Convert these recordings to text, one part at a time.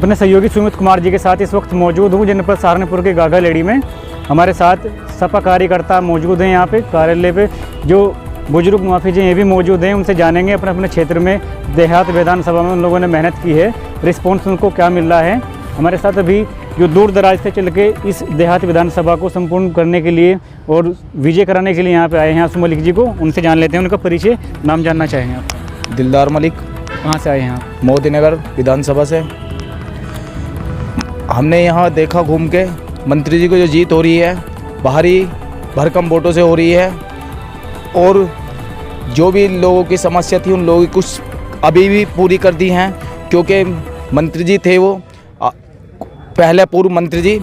अपने सहयोगी सुमित कुमार जी के साथ इस वक्त मौजूद हूँ जनपद सहारनपुर के गागालेड़ी में। हमारे साथ सपा कार्यकर्ता मौजूद हैं यहाँ पे कार्यालय पे, जो बुजुर्ग मुआफी जी ये भी मौजूद हैं। उनसे जानेंगे अपने अपने क्षेत्र में देहात विधानसभा में उन लोगों ने मेहनत की है, रिस्पॉन्स उनको क्या मिल रहा है। हमारे साथ अभी जो दूर दराज से चल के इस देहात विधानसभा को संपूर्ण करने के लिए और विजय कराने के लिए यहाँ पे आए हैं आशू मलिक जी को, उनसे जान लेते हैं उनका परिचय, नाम जानना चाहेंगे आप। दिलदार मलिक। कहाँ से आए हैं आप? मोदी नगर विधानसभा से। हमने यहाँ देखा घूम के मंत्री जी को जो जीत हो रही है बाहरी भरकम वोटों से हो रही है, और जो भी लोगों की समस्या थी उन लोगों की कुछ अभी भी पूरी कर दी हैं, क्योंकि मंत्री जी थे वो पहले पूर्व मंत्री जी,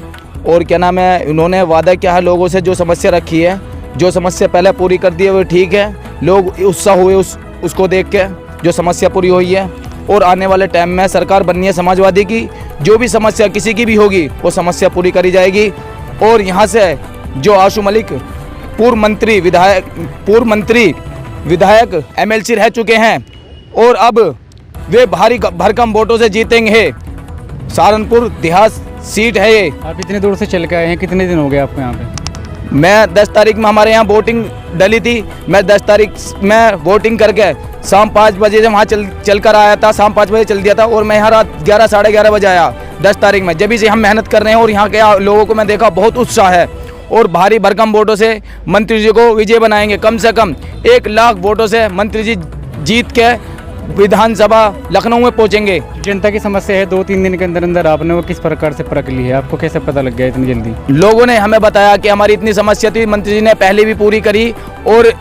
और क्या नाम है उन्होंने वादा किया है लोगों से, जो समस्या रखी है जो समस्या पहले पूरी कर दी है वो ठीक है। लोग उत्साह हुए उसको देख के जो समस्या पूरी हुई है, और आने वाले टाइम में सरकार बननी है समाजवादी की, जो भी समस्या किसी की भी होगी वो समस्या पूरी करी जाएगी। और यहाँ से जो आशू मलिक पूर्व मंत्री विधायक MLC रह चुके हैं और अब वे भारी भरकम वोटों से जीतेंगे। सहारनपुर देहात सीट है ये। आप इतने दूर से चल के आए हैं, कितने दिन हो गए आपको यहाँ पे? मैं 10 तारीख में हमारे यहाँ वोटिंग डली थी, मैं 10 तारीख में वोटिंग करके शाम 5 बजे से वहाँ चल कर आया था, शाम 5 बजे चल दिया था, और मैं यहाँ रात 11 साढ़े 11 बजे आया 10 तारीख में। जब से हम मेहनत कर रहे हैं और यहाँ के लोगों को मैं देखा बहुत उत्साह है, और भारी भरकम वोटों से मंत्री जी को विजय बनाएंगे। कम से कम 1 लाख वोटों से मंत्री जी जीत के विधानसभा लखनऊ में पहुंचेंगे। जनता की समस्या है 2-3 दिन के अंदर अंदर आपने वो किस प्रकार से परख ली है, आपको कैसे पता लग गया इतनी जल्दी? लोगों ने हमें बताया कि हमारी इतनी समस्या थी, मंत्री जी ने पहले भी पूरी करी, और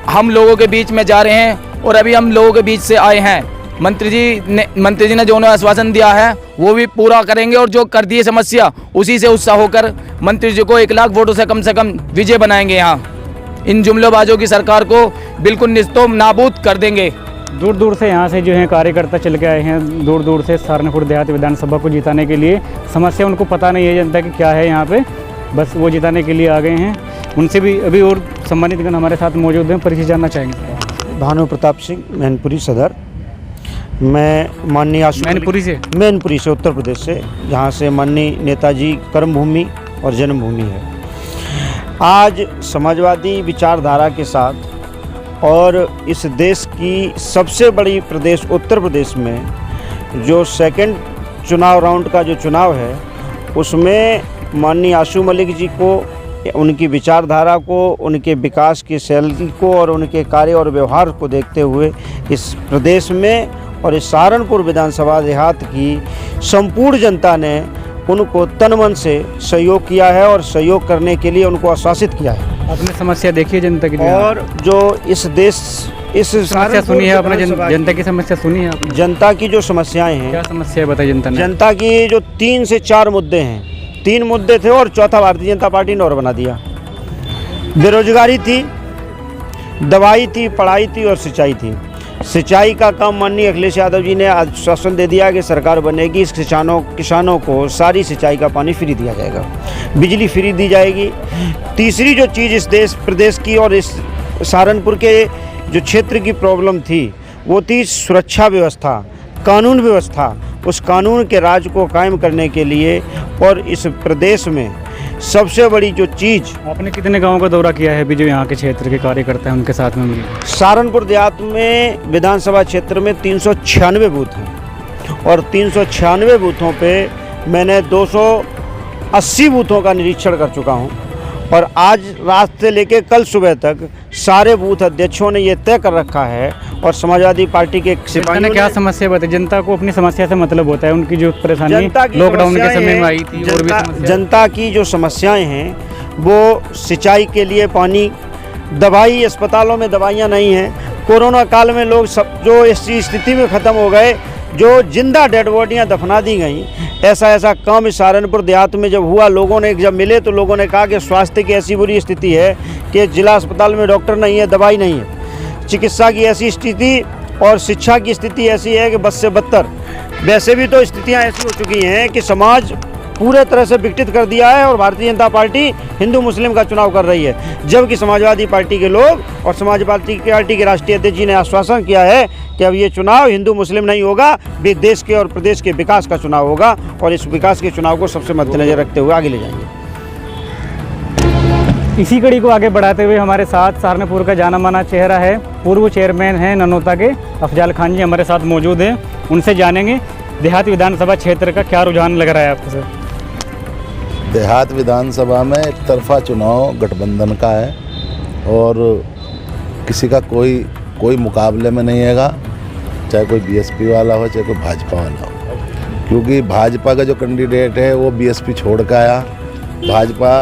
हम लोगों के बीच में जा रहे हैं, और अभी हम लोगों के बीच से आए हैं। मंत्री जी ने जो उन्हें आश्वासन दिया है वो भी पूरा करेंगे, और जो कर दिए समस्या उसी से उत्साह होकर मंत्री जी को 1 लाख वोटों से कम विजय बनाएंगे। यहाँ इन जुमलेबाजों की सरकार को बिल्कुल निस्तो नाबूद कर देंगे। दूर दूर से यहाँ से जो है कार्यकर्ता चल के आए हैं, दूर दूर से सहारनपुर देहात विधानसभा को जिताने के लिए। समस्या उनको पता नहीं है जनता की क्या है यहाँ पे, बस वो जिताने के लिए आ गए हैं। उनसे भी अभी और सम्मानित गण हमारे साथ मौजूद हैं, परिचय जानना चाहेंगे। भानु प्रताप सिंह, मैनपुरी सदर। मैं माननीय मैनपुरी से उत्तर प्रदेश से, जहाँ से माननीय नेताजी कर्मभूमि और जन्मभूमि है। आज समाजवादी विचारधारा के साथ और इस देश की सबसे बड़ी प्रदेश उत्तर प्रदेश में जो सेकंड चुनाव राउंड का जो चुनाव है, उसमें माननीय आशू मलिक जी को, उनकी विचारधारा को, उनके विकास की शैली को और उनके कार्य और व्यवहार को देखते हुए इस प्रदेश में और इस सहारनपुर विधानसभा देहात की संपूर्ण जनता ने उनको तन मन से सहयोग किया है, और सहयोग करने के लिए उनको आश्वासित किया है। आपने समस्या देखी है जनता की? और जो इस समस्या सुनी है आपने? जनता की समस्या सुनी है आपने? जनता की जो समस्याएं हैं, क्या समस्या बताई जनता ने? जनता की जो 3 से 4 मुद्दे हैं, 3 मुद्दे थे और चौथा भारतीय जनता पार्टी ने और बना दिया। बेरोजगारी थी, दवाई थी, पढ़ाई थी और सिंचाई थी। सिंचाई का काम माननीय अखिलेश यादव जी ने आश्वासन दे दिया कि सरकार बनेगी, इस किसानों को सारी सिंचाई का पानी फ्री दिया जाएगा, बिजली फ्री दी जाएगी। तीसरी जो चीज़ इस प्रदेश की और इस सहारनपुर के जो क्षेत्र की प्रॉब्लम थी वो थी सुरक्षा व्यवस्था, कानून व्यवस्था। उस कानून के राज को कायम करने के लिए और इस प्रदेश में सबसे बड़ी जो चीज़। आपने कितने गांवों का दौरा किया है अभी जो यहाँ के क्षेत्र के कार्यकर्ता हैं उनके साथ में मिले? सहारनपुर देहात में विधानसभा क्षेत्र में 396 बूथ हैं, और 396 बूथों पे मैंने 280 बूथों का निरीक्षण कर चुका हूँ। और आज रात से लेकर कल सुबह तक सारे बूथ अध्यक्षों ने ये तय कर रखा है, और समाजवादी पार्टी के सिपाहियों ने क्या समस्या बताई? जनता को अपनी समस्या से मतलब होता है, उनकी जो परेशानी लॉकडाउन के समय में आई थी, और भी जनता की जो समस्याएं हैं वो सिंचाई के लिए पानी, दवाई, अस्पतालों में दवाइयाँ नहीं हैं। कोरोना काल में लोग सब जो इस स्थिति में ख़त्म हो गए, जो जिंदा डेड बॉडियाँ दफना दी गई, ऐसा काम इस सहारनपुर देहात में जब हुआ, लोगों ने जब मिले तो लोगों ने कहा कि स्वास्थ्य की ऐसी बुरी स्थिति है कि जिला अस्पताल में डॉक्टर नहीं है, दवाई नहीं है, चिकित्सा की ऐसी स्थिति और शिक्षा की स्थिति ऐसी है कि बस से बदतर। वैसे भी तो स्थितियां ऐसी हो चुकी हैं कि समाज पूरे तरह से विघटित कर दिया है और भारतीय जनता पार्टी हिंदू मुस्लिम का चुनाव कर रही है। जबकि समाजवादी पार्टी के लोग और समाजवादी पार्टी के राष्ट्रीय अध्यक्ष जी ने आश्वासन किया है कि अब ये चुनाव हिंदू मुस्लिम नहीं होगा, देश के और प्रदेश के विकास का चुनाव होगा और इस विकास के चुनाव को सबसे मद्देनजर रखते हुए आगे ले जाएंगे। इसी कड़ी को आगे बढ़ाते हुए हमारे साथ सहारनपुर का जाना माना चेहरा है, पूर्व चेयरमैन हैं ननोता के अफजाल खान जी हमारे साथ मौजूद हैं। उनसे जानेंगे देहात विधानसभा क्षेत्र का क्या रुझान लग रहा है आपको सर? देहात विधानसभा में एक तरफा चुनाव गठबंधन का है और किसी का कोई मुकाबले में नहीं हैगा, चाहे कोई बीएसपी वाला हो चाहे कोई भाजपा वाला हो, क्योंकि भाजपा का जो कैंडिडेट है वो बीएसपी छोड़ के आया। भाजपा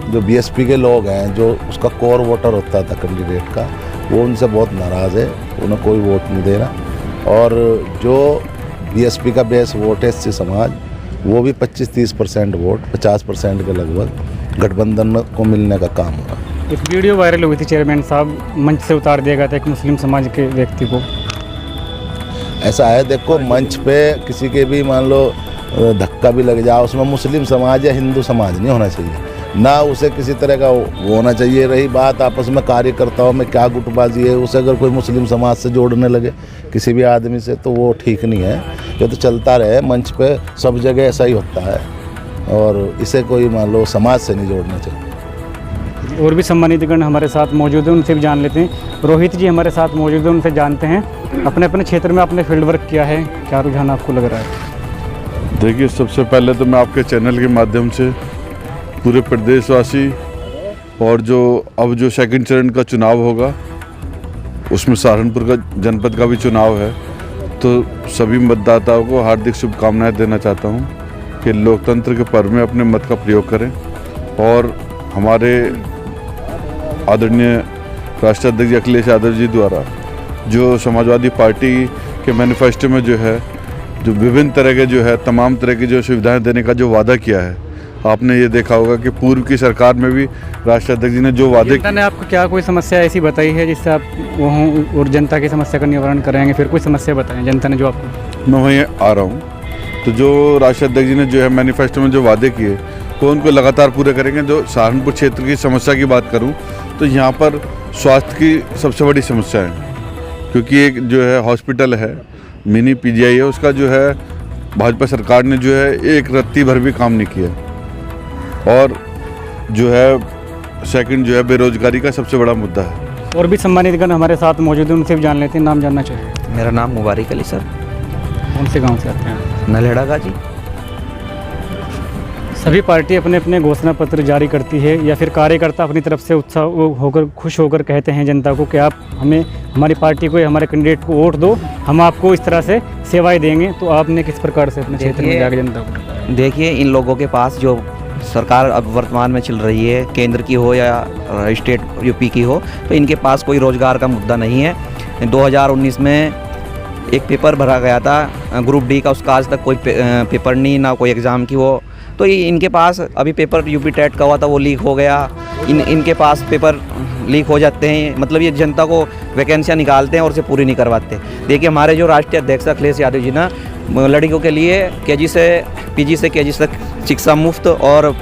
जो बीएसपी के लोग हैं, जो उसका कोर वोटर होता था कैंडिडेट का, वो उनसे बहुत नाराज़ है, उन्हें कोई वोट नहीं दे रहा। और जो बीएसपी का बेस वोट है एससी समाज, वो भी 25-30% वोट 50% के लगभग गठबंधन को मिलने का काम हुआ। एक वीडियो वायरल हुई थी, चेयरमैन साहब मंच से उतार दिया गया था एक मुस्लिम समाज के व्यक्ति को। ऐसा है, देखो मंच पे किसी के भी मान लो धक्का भी लग जाए, उसमें मुस्लिम समाज या हिंदू समाज नहीं होना चाहिए, ना उसे किसी तरह का वो होना चाहिए। रही बात आपस में कार्यकर्ताओं में क्या गुटबाजी है, उसे अगर कोई मुस्लिम समाज से जोड़ने लगे किसी भी आदमी से तो वो ठीक नहीं है। ये तो चलता रहे, मंच पे सब जगह ऐसा ही होता है और इसे कोई मान लो समाज से नहीं जोड़ना चाहिए। और भी सम्मानित गण हमारे साथ मौजूद हैं, उनसे भी जान लेते हैं। रोहित जी हमारे साथ मौजूद हैं, उनसे जानते हैं अपने अपने क्षेत्र में आपने फील्ड वर्क किया है, क्या रुझान आपको लग रहा है? देखिए, सबसे पहले तो मैं आपके चैनल के माध्यम से पूरे प्रदेशवासी और जो सेकंड चरण का चुनाव होगा उसमें सहारनपुर का जनपद का भी चुनाव है, तो सभी मतदाताओं को हार्दिक शुभकामनाएं देना चाहता हूं कि लोकतंत्र के पर्व में अपने मत का प्रयोग करें और हमारे आदरणीय राष्ट्रीय अध्यक्ष अखिलेश यादव जी द्वारा जो समाजवादी पार्टी के मैनिफेस्टो में जो विभिन्न तरह के तमाम तरह की जो सुविधाएं देने का जो वादा किया है, आपने ये देखा होगा कि पूर्व की सरकार में भी राष्ट्रीय अध्यक्ष जी ने जो वादे जनता ने आपको क्या कोई समस्या ऐसी बताई है जिससे आप वो हों और जनता की समस्या का निवारण करेंगे? फिर कोई समस्या बताएं जनता ने जो आपको। मैं वहीं आ रहा हूँ, तो जो राष्ट्रीय अध्यक्ष जी ने मैनिफेस्टो में जो वादे किए वो उनको लगातार पूरे करेंगे। जो सहारनपुर क्षेत्र की समस्या की बात करूँ तो यहाँ पर स्वास्थ्य की सबसे बड़ी समस्या है, क्योंकि एक हॉस्पिटल है, मिनी पीजीआई है, उसका भाजपा सरकार ने एक रत्ती भर भी काम नहीं किया। और सेकंड बेरोजगारी का सबसे बड़ा मुद्दा है। और भी सम्मानित गण हमारे साथ मौजूद हैं, उनसे भी जान लेते हैं, नाम जानना चाहिए। मेरा नाम मुबारक अली सर। कौन से गांव से आते हैं? नलहेड़ा गाजी। सभी पार्टी अपने अपने घोषणा पत्र जारी करती है या फिर कार्यकर्ता अपनी तरफ से उत्साह होकर खुश होकर कहते हैं जनता को कि आप हमें हमारी पार्टी को या हमारे कैंडिडेट को वोट दो, हम आपको इस तरह से सेवाएं देंगे। तो आपने किस प्रकार से अपने क्षेत्र में जाकर जनता को? देखिए, इन लोगों के पास जो सरकार अब वर्तमान में चल रही है, केंद्र की हो या स्टेट यूपी की हो, तो इनके पास कोई रोजगार का मुद्दा नहीं है। 2019 में एक पेपर भरा गया था ग्रुप डी का, उसका आज तक कोई पेपर नहीं, ना कोई एग्ज़ाम की हो। तो इनके पास अभी पेपर यूपी टेट का हुआ था, वो लीक हो गया। इनके पास पेपर लीक हो जाते हैं, मतलब ये जनता को वैकेंसियाँ निकालते हैं और उसे पूरी नहीं करवाते। देखिए, हमारे जो राष्ट्रीय अध्यक्ष अखिलेश यादव जी ना लड़कियों के लिए केजी से पीजी से केजी तक शिक्षा मुफ्त और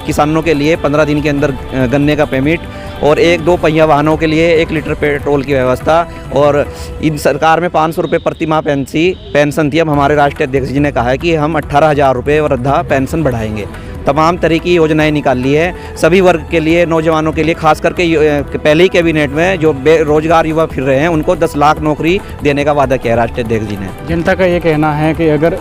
किसानों के लिए 15 दिन के अंदर गन्ने का पेमेंट और 1-2 पहिया वाहनों के लिए 1 लीटर पेट्रोल की व्यवस्था। और इन सरकार में 500 रुपये प्रति माह पेंशन थी। अब हमारे राष्ट्रीय अध्यक्ष जी ने कहा है कि हम 18,000 रुपये वृद्धा पेंशन बढ़ाएंगे। तमाम तरह की योजनाएं निकाल ली है सभी वर्ग के लिए, नौजवानों के लिए, खास करके पहले ही कैबिनेट में जो बेरोजगार युवा फिर रहे हैं उनको 10 लाख नौकरी देने का वादा किया है राष्ट्रीय अध्यक्ष जी ने। जनता का ये कहना है कि अगर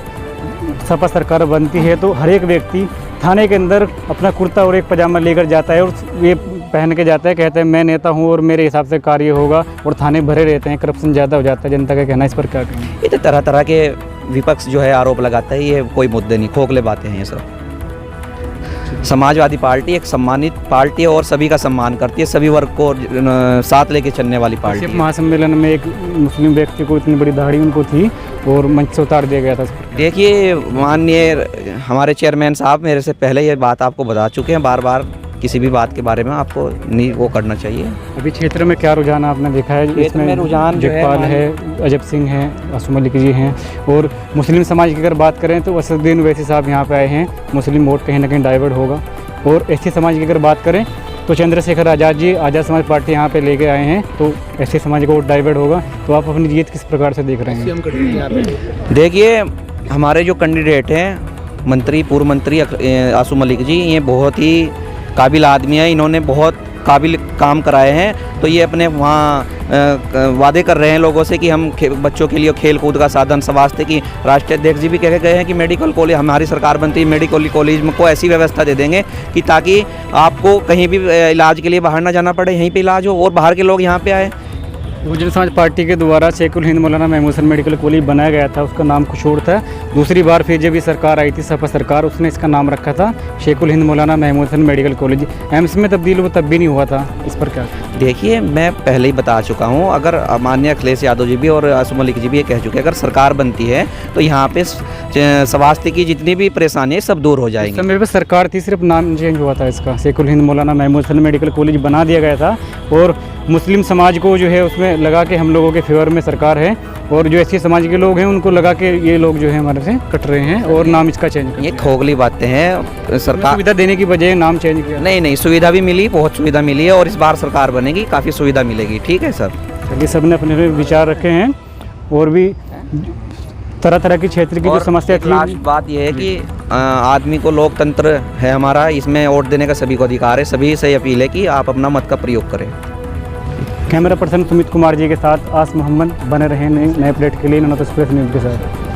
सपा सरकार बनती है तो हर एक व्यक्ति थाने के अंदर अपना कुर्ता और एक पजामा लेकर जाता है और ये पहन के जाता है, कहते हैं मैं नेता हूँ और मेरे हिसाब से कार्य होगा, और थाने भरे रहते हैं, करप्शन ज़्यादा हो जाता है। जनता का कहना है, इस पर क्या कहेंगे? ये तो तरह तरह के विपक्ष आरोप लगाता है, ये कोई मुद्दे नहीं, खोखले बातें हैं ये सब। समाजवादी पार्टी एक सम्मानित पार्टी है और सभी का सम्मान करती है, सभी वर्ग को साथ लेके चलने वाली पार्टी है। महासम्मेलन में एक मुस्लिम व्यक्ति को इतनी बड़ी दाढ़ी उनको थी और मंच से उतार दिया गया था। देखिए, माननीय हमारे चेयरमैन साहब मेरे से पहले ये बात आपको बता चुके हैं बार बार किसी भी बात के बारे में आपको नहीं वो करना चाहिए। अभी क्षेत्र में क्या रुझान आपने देखा है? क्षेत्र में रुझान जो है जगपाल है, अजब सिंह हैं, आसू मलिक जी हैं, और मुस्लिम समाज की अगर बात करें तो असदुद्दीन ओवैसी साहब यहाँ पे आए हैं। मुस्लिम वोट कहीं ना कहीं डाइवर्ट होगा। और एसटी समाज की अगर बात करें तो चंद्रशेखर आज़ाद जी आज़ाद समाज पार्टी यहाँ पे लेके आए हैं, तो एसटी समाज का वोट डाइवर्ट होगा। तो आप अपनी जीत किस प्रकार से देख रहे हैं? देखिए, हमारे जो कैंडिडेट हैं मंत्री, पूर्व मंत्री आसू मलिक जी, ये बहुत ही काबिल आदमी है। इन्होंने बहुत काबिल काम कराए हैं। तो ये अपने वहाँ वादे कर रहे हैं लोगों से कि हम बच्चों के लिए खेल कूद का साधन, स्वास्थ्य की, राष्ट्रीय अध्यक्ष जी भी कह गए हैं कि मेडिकल कॉलेज, हमारी सरकार बनती है मेडिकल कॉलेज में को ऐसी व्यवस्था दे देंगे कि ताकि आपको कहीं भी इलाज के लिए बाहर ना जाना पड़े, यहीं पे इलाज हो और बाहर के लोग यहाँ पे आए। बहुजन समाज पार्टी के द्वारा शेख उल हिंद मौलाना महमूद हसन मेडिकल कॉलेज बनाया गया था, उसका नाम कुछ और था। दूसरी बार फिर जब ये सरकार आई थी, सपा सरकार, उसने इसका नाम रखा था Sheikh ul Hind Maulana Mahmood Hasan medical college. AIIMS में तब्दील वो तब भी नहीं हुआ था। इस पर क्या? देखिए, मैं पहले ही बता चुका हूँ, अगर माननीय अखिलेश यादव जी भी और आसू मलिक जी भी ये कह चुके हैं, अगर सरकार बनती है तो यहाँ पे स्वास्थ्य की जितनी भी परेशानी है सब दूर हो जाएंगी। समय पर सरकार थी, सिर्फ नाम चेंज हुआ था इसका, शेख उल हिंद मौलाना महमूद हसन मेडिकल कॉलेज बना दिया गया था। और मुस्लिम समाज को जो है उसमें लगा के हम लोगों के फेवर में सरकार है, और जो एससी समाज के लोग हैं उनको लगा के ये लोग जो है हमारे से कट रहे हैं और नाम इसका चेंज। ये खोखली बातें हैं। सरकार सुविधा देने की बजाय नाम चेंज किया। नहीं, सुविधा भी मिली, बहुत सुविधा मिली है, और इस बार सरकार बनेगी, काफ़ी सुविधा मिलेगी। ठीक है सर, चलिए, सब ने अपने विचार रखे हैं और भी तरह तरह की क्षेत्र की जो समस्या थी। लास्ट बात यह है कि आदमी को लोकतंत्र है हमारा, इसमें वोट देने का सभी को अधिकार है। सभी से अपील है कि आप अपना मत का प्रयोग करें। कैमरा पर्सन सुमित कुमार जी के साथ आस मोहम्मद बने रहे नए अपडेट के लिए नॉर्थ एक्सप्रेस न्यूज़ के साथ।